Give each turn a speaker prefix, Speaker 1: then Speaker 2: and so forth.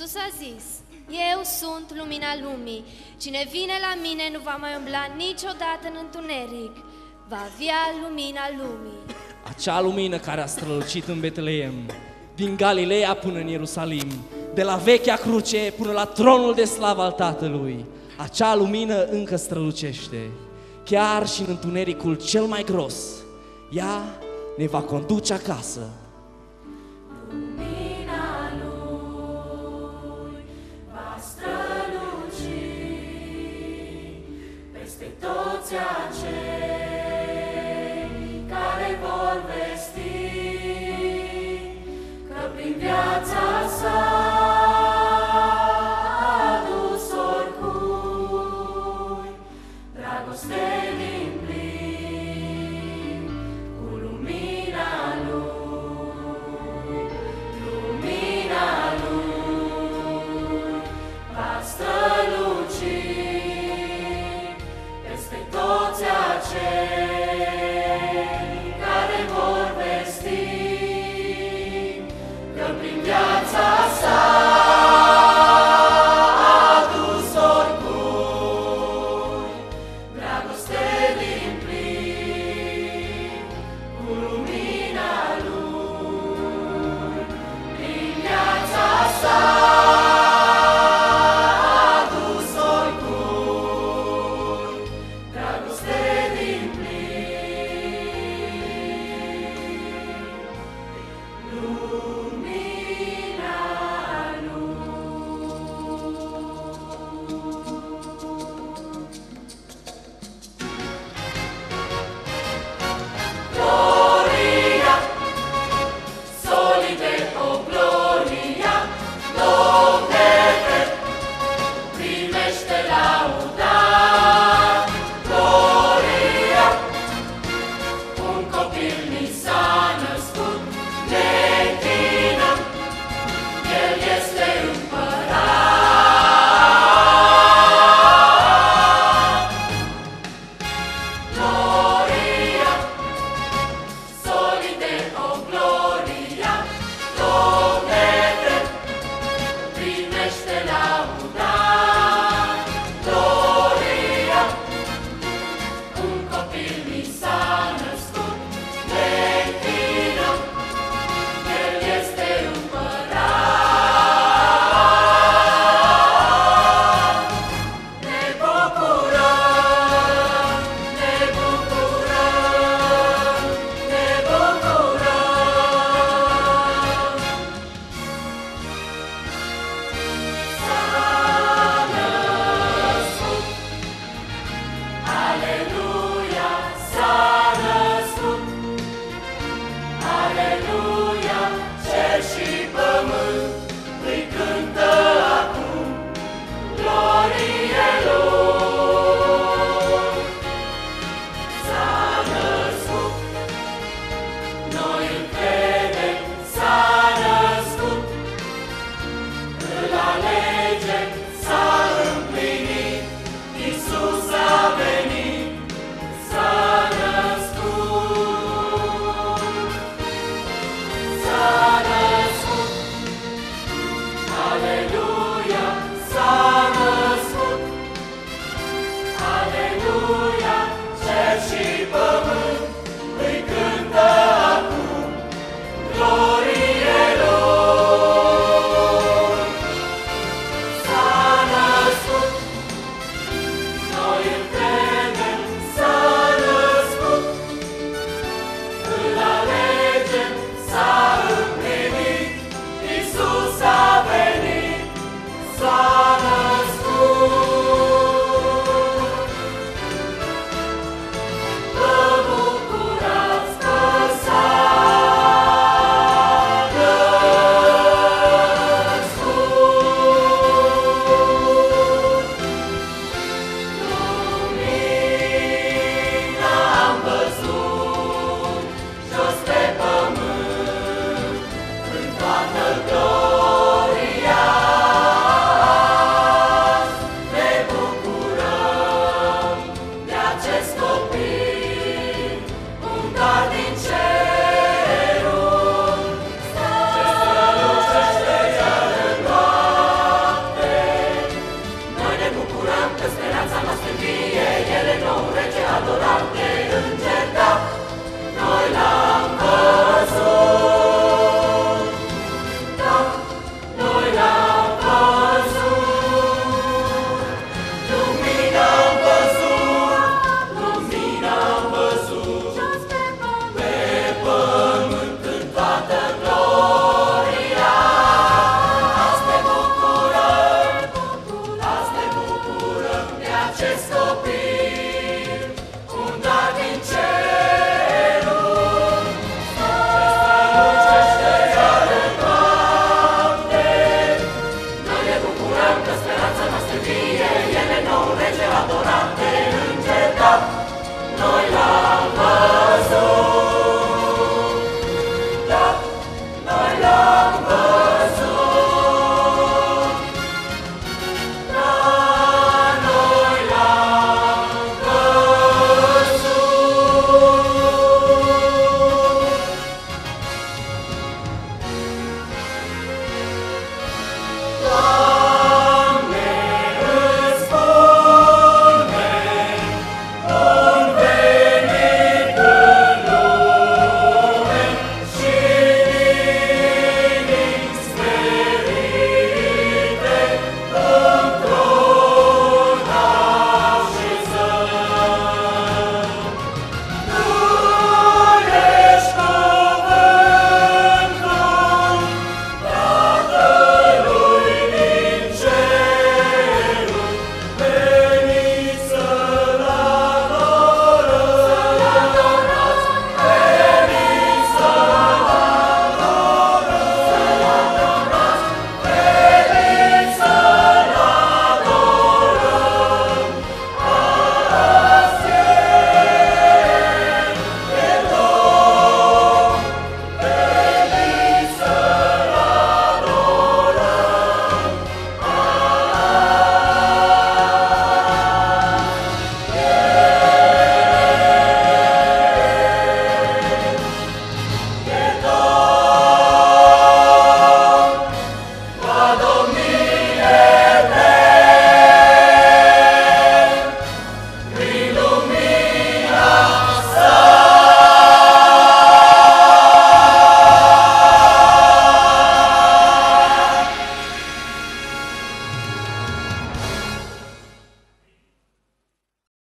Speaker 1: Iisus a zis: eu sunt lumina lumii. Cine vine la mine nu va mai umbla niciodată în întuneric, va avea lumina lumii.
Speaker 2: Acea lumină care a strălucit în Betleem, din Galileea până în Ierusalim, de la vechea cruce până la tronul de slavă al Tatălui, acea lumină încă strălucește. Chiar și în întunericul cel mai gros, ea ne va conduce acasă.
Speaker 3: Lumina Lui va străluci peste toți acei care vor vesti că prin viața sa a adus oricui dragoste din plin cu lumina Lui. Lumina Lui va străluci peste toți acei care vor vesti că prin viața sa a adus oricui dragoste din plin cu lumina Lui. Prin viața sa a adus oricui dragoste din plin. Lumina Gloria, soli de o gloria, Domnule, primește lauda. Gloria, un copil ni s-a născut, ne închinăm, El este împărat. Gloria, soli de o gloria, Domnule, primește lauda. Gloria, un copil ni s-a născut, ne închinăm, El este împărat. Ne bucurăm, ne bucurăm, ne bucurăm. S-a născut, aleluia, s-a născut, aleluia, cer și pământ îi cântă acum glorie Lui. S-a născut, noi îl credem, s-a născut, îl alegem, s-a împlinit, Iisus a venit, s-a născut. S-a născut, aleluia, s-a născut, aleluia, cer și pământ îi cântă